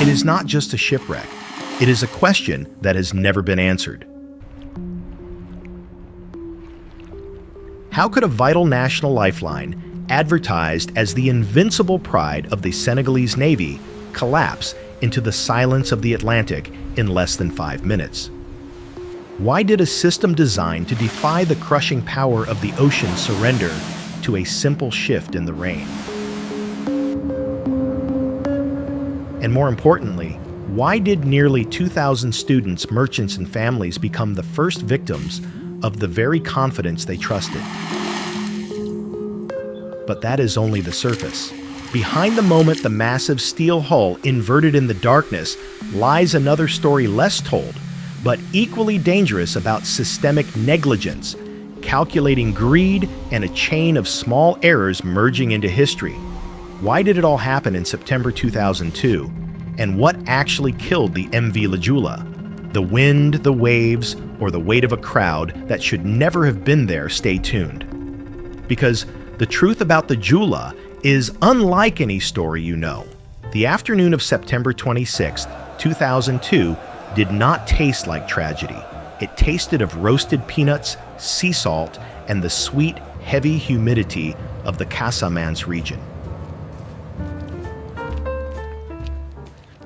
It is not just a shipwreck. It is a question that has never been answered. How could a vital national lifeline, advertised as the invincible pride of the Senegalese Navy, collapse into the silence of the Atlantic in less than 5 minutes? Why did a system designed to defy the crushing power of the ocean surrender to a simple shift in the rain? And more importantly, why did nearly 2,000 students, merchants, and families become the first victims of the very confidence they trusted? But that is only the surface. Behind the moment the massive steel hull inverted in the darkness lies another story less told, but equally dangerous, about systemic negligence, calculating greed, and a chain of small errors merging into history. Why did it all happen in September 2002? And what actually killed the MV Le Joola? The wind, the waves, or the weight of a crowd that should never have been there? Stay tuned. Because the truth about the Joola is unlike any story you know. The afternoon of September 26, 2002 did not taste like tragedy. It tasted of roasted peanuts, sea salt, and the sweet, heavy humidity of the Casamance region.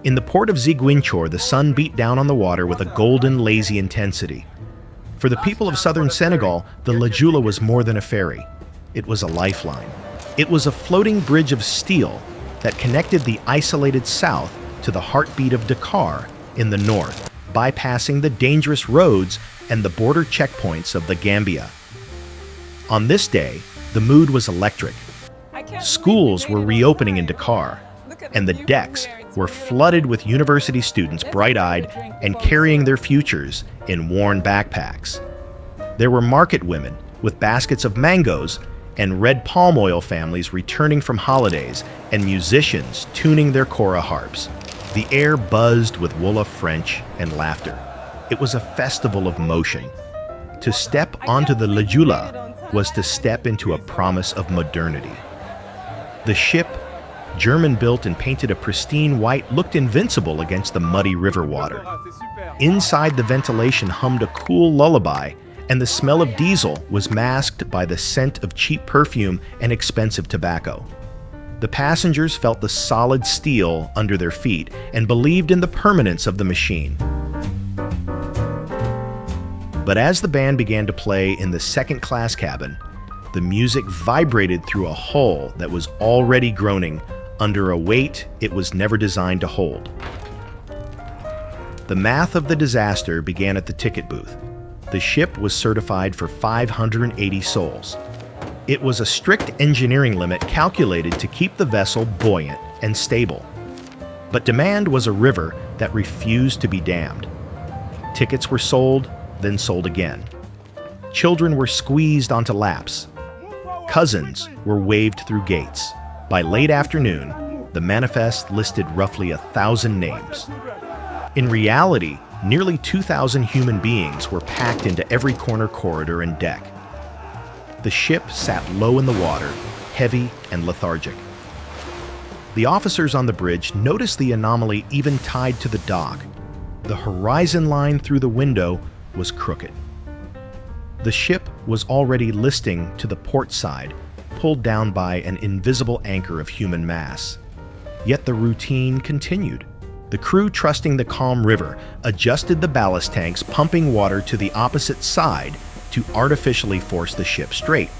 In the port of Ziguinchor, the sun beat down on the water with a golden, lazy intensity. For the people of southern Senegal, the Le Joola was more than a ferry. It was a lifeline. It was a floating bridge of steel that connected the isolated south to the heartbeat of Dakar in the north, bypassing the dangerous roads and the border checkpoints of the Gambia. On this day, the mood was electric. Schools were reopening in Dakar, and the decks were flooded with university students, bright-eyed and carrying their futures in worn backpacks. There were market women with baskets of mangoes and red palm oil families returning from holidays, and musicians tuning their kora harps. The air buzzed with Wolof French and laughter. It was a festival of motion. To step onto the Le Joola was to step into a promise of modernity. The ship, German-built and painted a pristine white, looked invincible against the muddy river water. Inside, the ventilation hummed a cool lullaby, and the smell of diesel was masked by the scent of cheap perfume and expensive tobacco. The passengers felt the solid steel under their feet and believed in the permanence of the machine. But as the band began to play in the second-class cabin, the music vibrated through a hull that was already groaning under a weight it was never designed to hold. The math of the disaster began at the ticket booth. The ship was certified for 580 souls. It was a strict engineering limit calculated to keep the vessel buoyant and stable. But demand was a river that refused to be dammed. Tickets were sold, then sold again. Children were squeezed onto laps. Cousins were waved through gates. By late afternoon, the manifest listed roughly 1,000 names. In reality, nearly 2,000 human beings were packed into every corner, corridor, and deck. The ship sat low in the water, heavy and lethargic. The officers on the bridge noticed the anomaly even tied to the dock. The horizon line through the window was crooked. The ship was already listing to the port side, pulled down by an invisible anchor of human mass. Yet the routine continued. The crew, trusting the calm river, adjusted the ballast tanks, pumping water to the opposite side to artificially force the ship straight.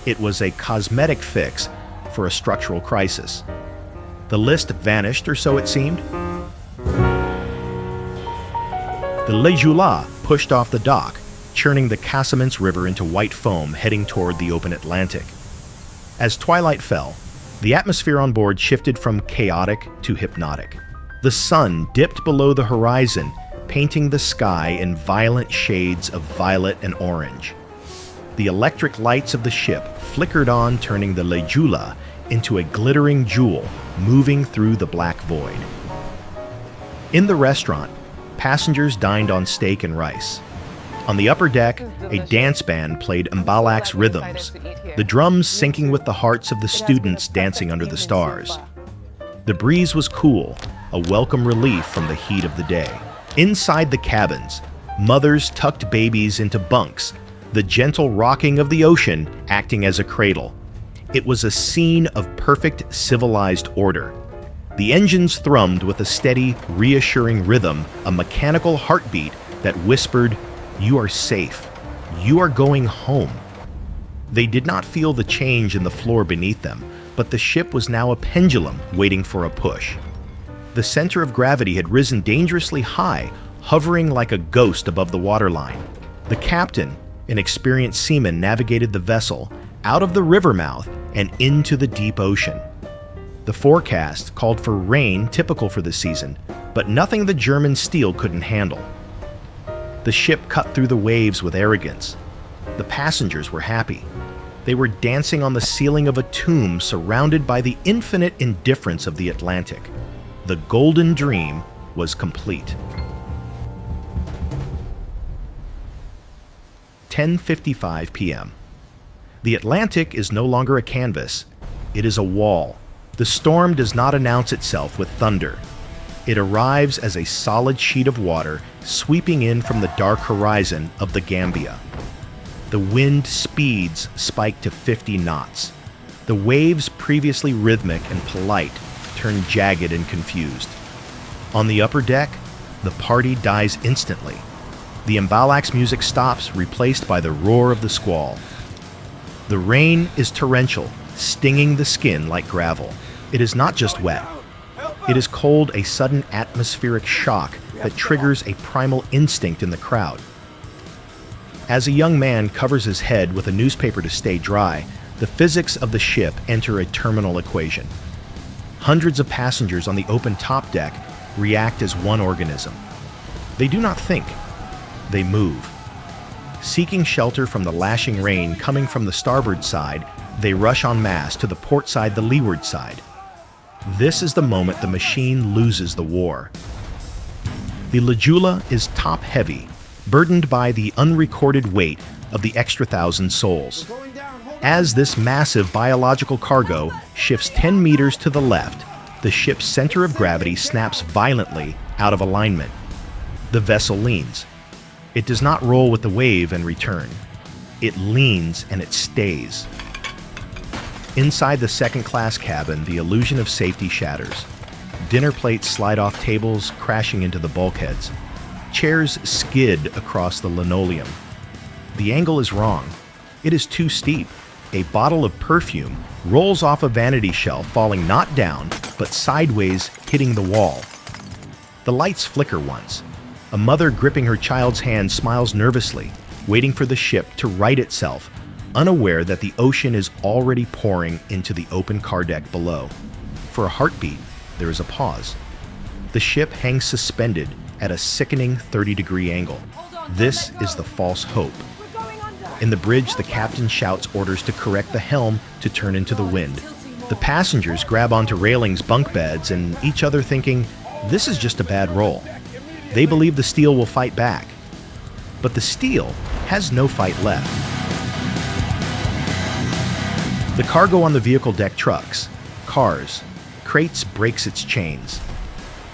It was a cosmetic fix for a structural crisis. The list vanished, or so it seemed. The Le Joola pushed off the dock, churning the Casamance River into white foam, heading toward the open Atlantic. As twilight fell, the atmosphere on board shifted from chaotic to hypnotic. The sun dipped below the horizon, painting the sky in violent shades of violet and orange. The electric lights of the ship flickered on, turning the Le Joola into a glittering jewel moving through the black void. In the restaurant, passengers dined on steak and rice. On the upper deck, a dance band played mbalax rhythms, the drums syncing with the hearts of the students dancing under the stars. The breeze was cool, a welcome relief from the heat of the day. Inside the cabins, mothers tucked babies into bunks, the gentle rocking of the ocean acting as a cradle. It was a scene of perfect civilized order. The engines thrummed with a steady, reassuring rhythm, a mechanical heartbeat that whispered, "You are safe. You are going home." They did not feel the change in the floor beneath them, but the ship was now a pendulum waiting for a push. The center of gravity had risen dangerously high, hovering like a ghost above the waterline. The captain, an experienced seaman, navigated the vessel out of the river mouth and into the deep ocean. The forecast called for rain typical for the season, but nothing the German steel couldn't handle. The ship cut through the waves with arrogance. The passengers were happy. They were dancing on the ceiling of a tomb surrounded by the infinite indifference of the Atlantic. The golden dream was complete. 10:55 p.m. The Atlantic is no longer a canvas. It is a wall. The storm does not announce itself with thunder. It arrives as a solid sheet of water sweeping in from the dark horizon of the Gambia. The wind speeds spike to 50 knots. The waves, previously rhythmic and polite, turn jagged and confused. On the upper deck, the party dies instantly. The mbalax music stops, replaced by the roar of the squall. The rain is torrential, stinging the skin like gravel. It is not just wet. It is cold, a sudden atmospheric shock that triggers a primal instinct in the crowd. As a young man covers his head with a newspaper to stay dry, the physics of the ship enter a terminal equation. Hundreds of passengers on the open top deck react as one organism. They do not think. They move. Seeking shelter from the lashing rain coming from the starboard side, they rush en masse to the port side, the leeward side. This is the moment the machine loses the war. The Le Joola is top-heavy, burdened by the unrecorded weight of the extra 1,000 souls. As this massive biological cargo shifts 10 meters to the left, the ship's center of gravity snaps violently out of alignment. The vessel leans. It does not roll with the wave and return. It leans and it stays. Inside the second-class cabin, the illusion of safety shatters. Dinner plates slide off tables, crashing into the bulkheads. Chairs skid across the linoleum. The angle is wrong. It is too steep. A bottle of perfume rolls off a vanity shelf, falling not down, but sideways, hitting the wall. The lights flicker once. A mother gripping her child's hand smiles nervously, waiting for the ship to right itself, unaware that the ocean is already pouring into the open car deck below. For a heartbeat, there is a pause. The ship hangs suspended at a sickening 30-degree angle. This is the false hope. In the bridge, the captain shouts orders to correct the helm to turn into the wind. The passengers grab onto railings, bunk beds, and each other thinking, this is just a bad roll. They believe the steel will fight back. But the steel has no fight left. The cargo on the vehicle deck trucks, cars, crates breaks its chains.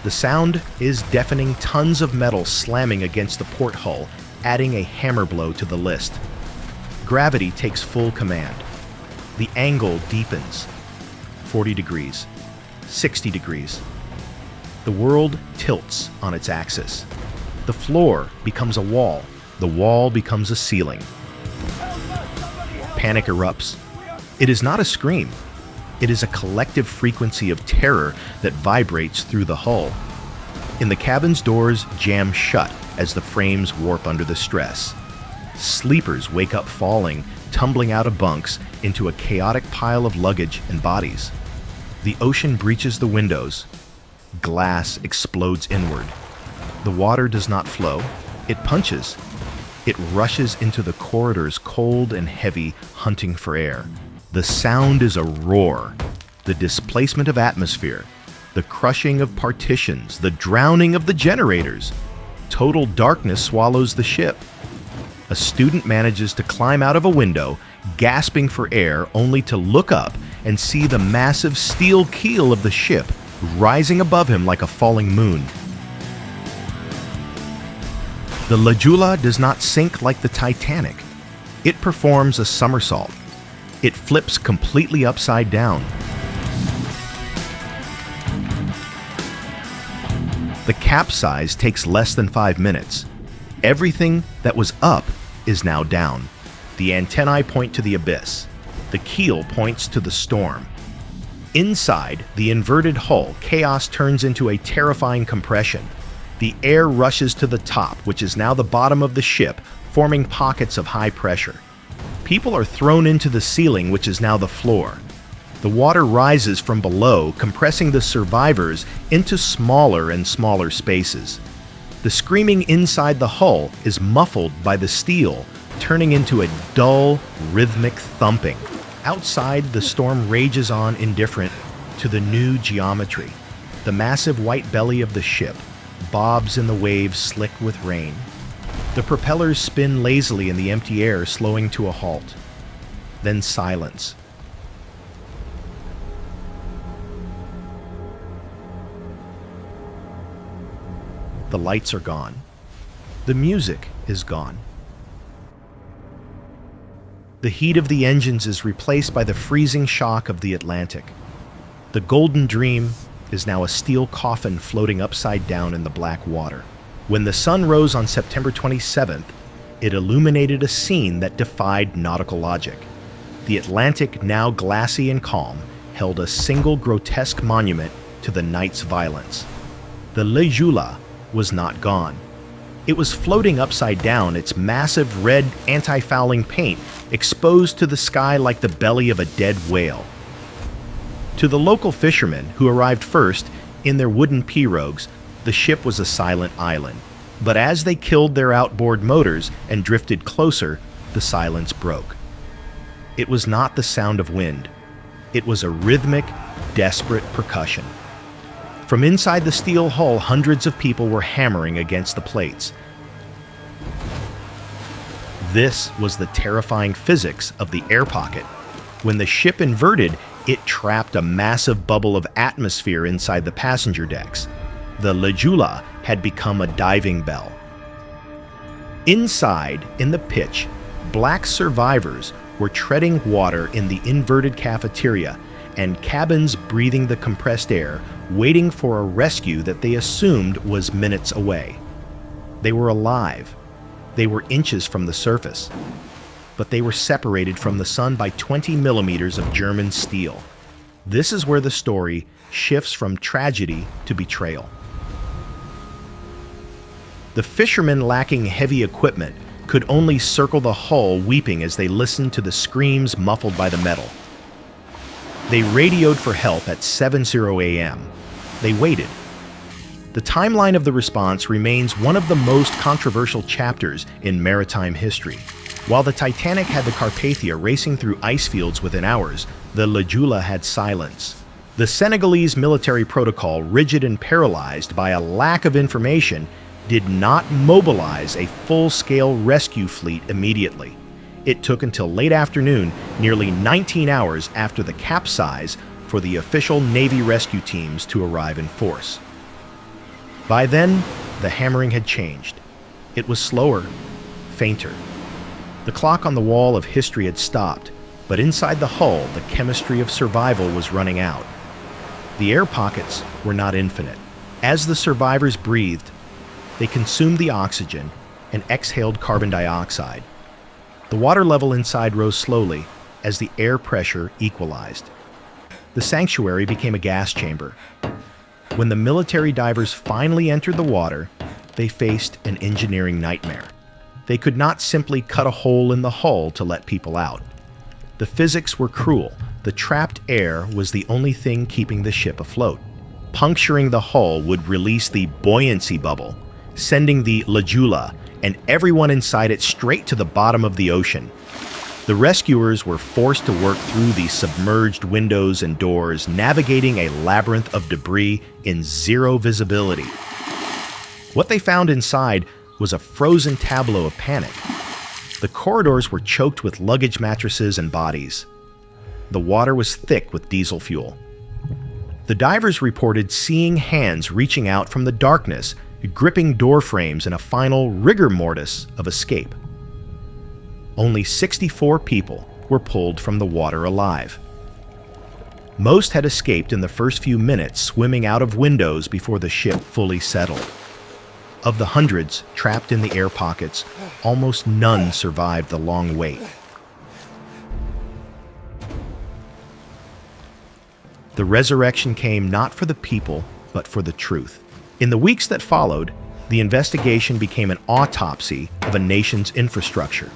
The sound is deafening, tons of metal slamming against the port hull, adding a hammer blow to the list. Gravity takes full command. The angle deepens. 40 degrees, 60 degrees. The world tilts on its axis. The floor becomes a wall. The wall becomes a ceiling. Panic erupts. It is not a scream. It is a collective frequency of terror that vibrates through the hull. In the cabin's doors jam shut as the frames warp under the stress. Sleepers wake up falling, tumbling out of bunks into a chaotic pile of luggage and bodies. The ocean breaches the windows. Glass explodes inward. The water does not flow. It punches. It rushes into the corridors, cold and heavy, hunting for air. The sound is a roar. The displacement of atmosphere. The crushing of partitions. The drowning of the generators. Total darkness swallows the ship. A student manages to climb out of a window, gasping for air, only to look up and see the massive steel keel of the ship rising above him like a falling moon. The Le Joola does not sink like the Titanic. It performs a somersault. It flips completely upside down. The capsize takes less than 5 minutes. Everything that was up is now down. The antennae point to the abyss. The keel points to the storm. Inside the inverted hull, chaos turns into a terrifying compression. The air rushes to the top, which is now the bottom of the ship, forming pockets of high pressure. People are thrown into the ceiling, which is now the floor. The water rises from below, compressing the survivors into smaller and smaller spaces. The screaming inside the hull is muffled by the steel, turning into a dull, rhythmic thumping. Outside, the storm rages on, indifferent to the new geometry. The massive white belly of the ship bobs in the waves slick with rain. The propellers spin lazily in the empty air, slowing to a halt. Then silence. The lights are gone. The music is gone. The heat of the engines is replaced by the freezing shock of the Atlantic. The Golden Dream is now a steel coffin floating upside down in the black water. When the sun rose on September 27th, it illuminated a scene that defied nautical logic. The Atlantic, now glassy and calm, held a single grotesque monument to the night's violence. The Le Joola was not gone. It was floating upside down, its massive red anti-fouling paint exposed to the sky like the belly of a dead whale. To the local fishermen, who arrived first in their wooden pirogues, the ship was a silent island. But as they killed their outboard motors and drifted closer, the silence broke. It was not the sound of wind. It was a rhythmic, desperate percussion. From inside the steel hull, hundreds of people were hammering against the plates. This was the terrifying physics of the air pocket. When the ship inverted, it trapped a massive bubble of atmosphere inside the passenger decks. The Le Joola had become a diving bell. Inside, in the pitch, black survivors were treading water in the inverted cafeteria and cabins breathing the compressed air, waiting for a rescue that they assumed was minutes away. They were alive. They were inches from the surface. But they were separated from the sun by 20 millimeters of German steel. This is where the story shifts from tragedy to betrayal. The fishermen, lacking heavy equipment, could only circle the hull, weeping as they listened to the screams muffled by the metal. They radioed for help at 7:00 a.m. They waited. The timeline of the response remains one of the most controversial chapters in maritime history. While the Titanic had the Carpathia racing through ice fields within hours, the Le Joola had silence. The Senegalese military protocol, rigid and paralyzed by a lack of information, did not mobilize a full-scale rescue fleet immediately. It took until late afternoon, nearly 19 hours after the capsize, for the official Navy rescue teams to arrive in force. By then, the hammering had changed. It was slower, fainter. The clock on the wall of history had stopped, but inside the hull, the chemistry of survival was running out. The air pockets were not infinite. As the survivors breathed, they consumed the oxygen and exhaled carbon dioxide. The water level inside rose slowly as the air pressure equalized. The sanctuary became a gas chamber. When the military divers finally entered the water, they faced an engineering nightmare. They could not simply cut a hole in the hull to let people out. The physics were cruel. The trapped air was the only thing keeping the ship afloat. Puncturing the hull would release the buoyancy bubble, sending the Le Joola and everyone inside it straight to the bottom of the ocean. The rescuers were forced to work through the submerged windows and doors, navigating a labyrinth of debris in zero visibility. What they found inside was a frozen tableau of panic. The corridors were choked with luggage mattresses and bodies. The water was thick with diesel fuel. The divers reported seeing hands reaching out from the darkness, gripping door frames in a final rigor mortis of escape. Only 64 people were pulled from the water alive. Most had escaped in the first few minutes, swimming out of windows before the ship fully settled. Of the hundreds trapped in the air pockets, almost none survived the long wait. The resurrection came not for the people, but for the truth. In the weeks that followed, the investigation became an autopsy of a nation's infrastructure.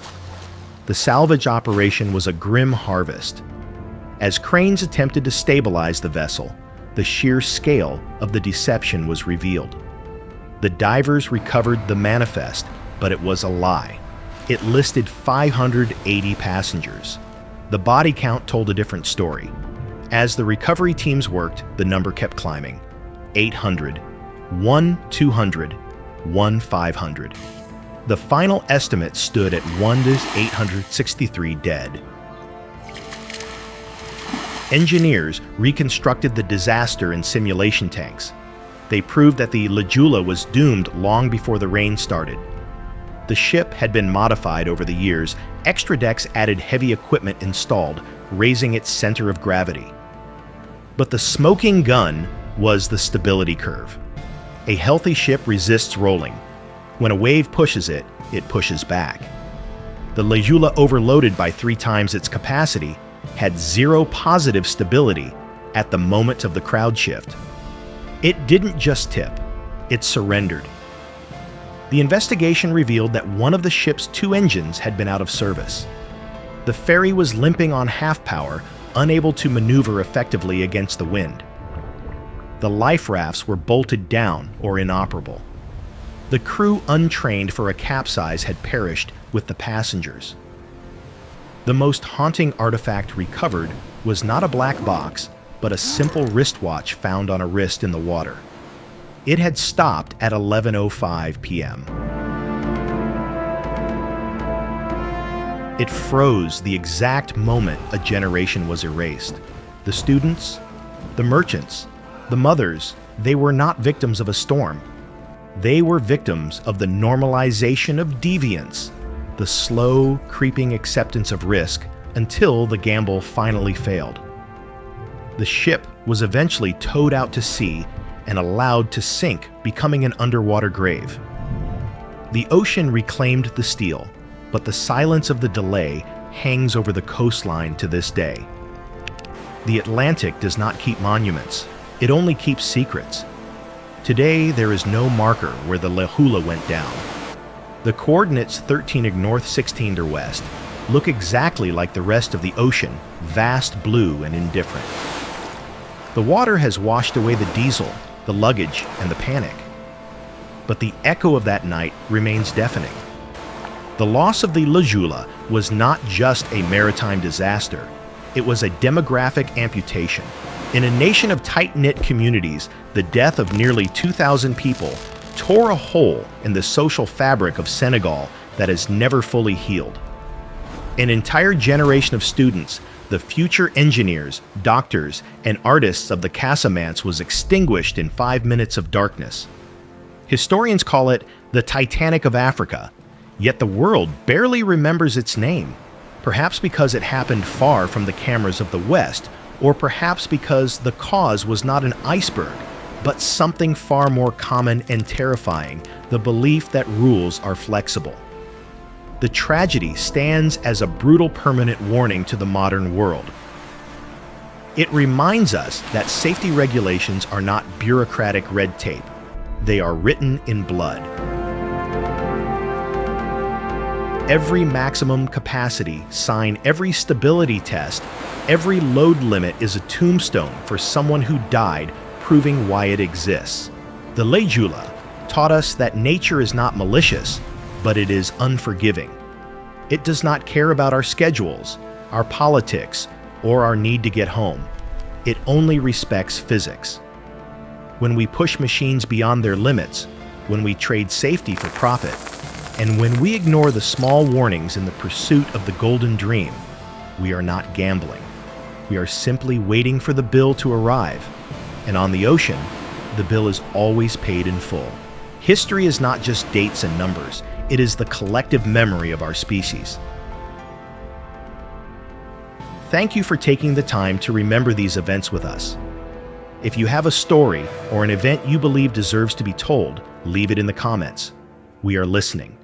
The salvage operation was a grim harvest. As cranes attempted to stabilize the vessel, the sheer scale of the deception was revealed. The divers recovered the manifest, but it was a lie. It listed 580 passengers. The body count told a different story. As the recovery teams worked, the number kept climbing. 800, 200, 500. The final estimate stood at 863 dead. Engineers reconstructed the disaster in simulation tanks. They proved that the Le Joola was doomed long before the rain started. The ship had been modified over the years. Extra decks added heavy equipment installed, raising its center of gravity. But the smoking gun was the stability curve. A healthy ship resists rolling. When a wave pushes it, it pushes back. The Le Joola, overloaded by 3 times its capacity, had zero positive stability at the moment of the crowd shift. It didn't just tip, it surrendered. The investigation revealed that one of the ship's 2 engines had been out of service. The Ferry was limping on half power, unable to maneuver effectively against the wind. The life rafts were bolted down or inoperable. The crew, untrained for a capsize, had perished with the passengers. The most haunting artifact recovered was not a black box, but a simple wristwatch found on a wrist in the water. It had stopped at 11:05 p.m. It froze the exact moment a generation was erased. The students, the merchants, the mothers, they were not victims of a storm. They were victims of the normalization of deviance, the slow, creeping acceptance of risk until the gamble finally failed. The ship was eventually towed out to sea and allowed to sink, becoming an underwater grave. The ocean reclaimed the steel, but the silence of the delay hangs over the coastline to this day. The Atlantic does not keep monuments, it only keeps secrets. Today, there is no marker where the Le Joola went down. The coordinates 13 north, 16 west look exactly like the rest of the ocean, vast, blue, and indifferent. The water has washed away the diesel, the luggage, and the panic. But the echo of that night remains deafening. The loss of the Le Joola was not just a maritime disaster, it was a demographic amputation. In a nation of tight-knit communities, the death of nearly 2,000 people tore a hole in the social fabric of Senegal that has never fully healed. An entire generation of students, the future engineers, doctors, and artists of the Casamance, was extinguished in 5 minutes of darkness. Historians call it the Titanic of Africa, yet the world barely remembers its name, perhaps because it happened far from the cameras of the West, or perhaps because the cause was not an iceberg, but something far more common and terrifying, the belief that rules are flexible. The tragedy stands as a brutal permanent warning to the modern world. It reminds us that safety regulations are not bureaucratic red tape. They are written in blood. Every maximum capacity sign, every stability test, every load limit is a tombstone for someone who died, proving why it exists. The Le Joola taught us that nature is not malicious, but it is unforgiving. It does not care about our schedules, our politics, or our need to get home. It only respects physics. When we push machines beyond their limits, when we trade safety for profit, And when we ignore the small warnings in the pursuit of the golden dream, we are not gambling. We are simply waiting for the bill to arrive. And on the ocean, the bill is always paid in full. History is not just dates and numbers. It is the collective memory of our species. Thank you for taking the time to remember these events with us. If you have a story or an event you believe deserves to be told, leave it in the comments. We are listening.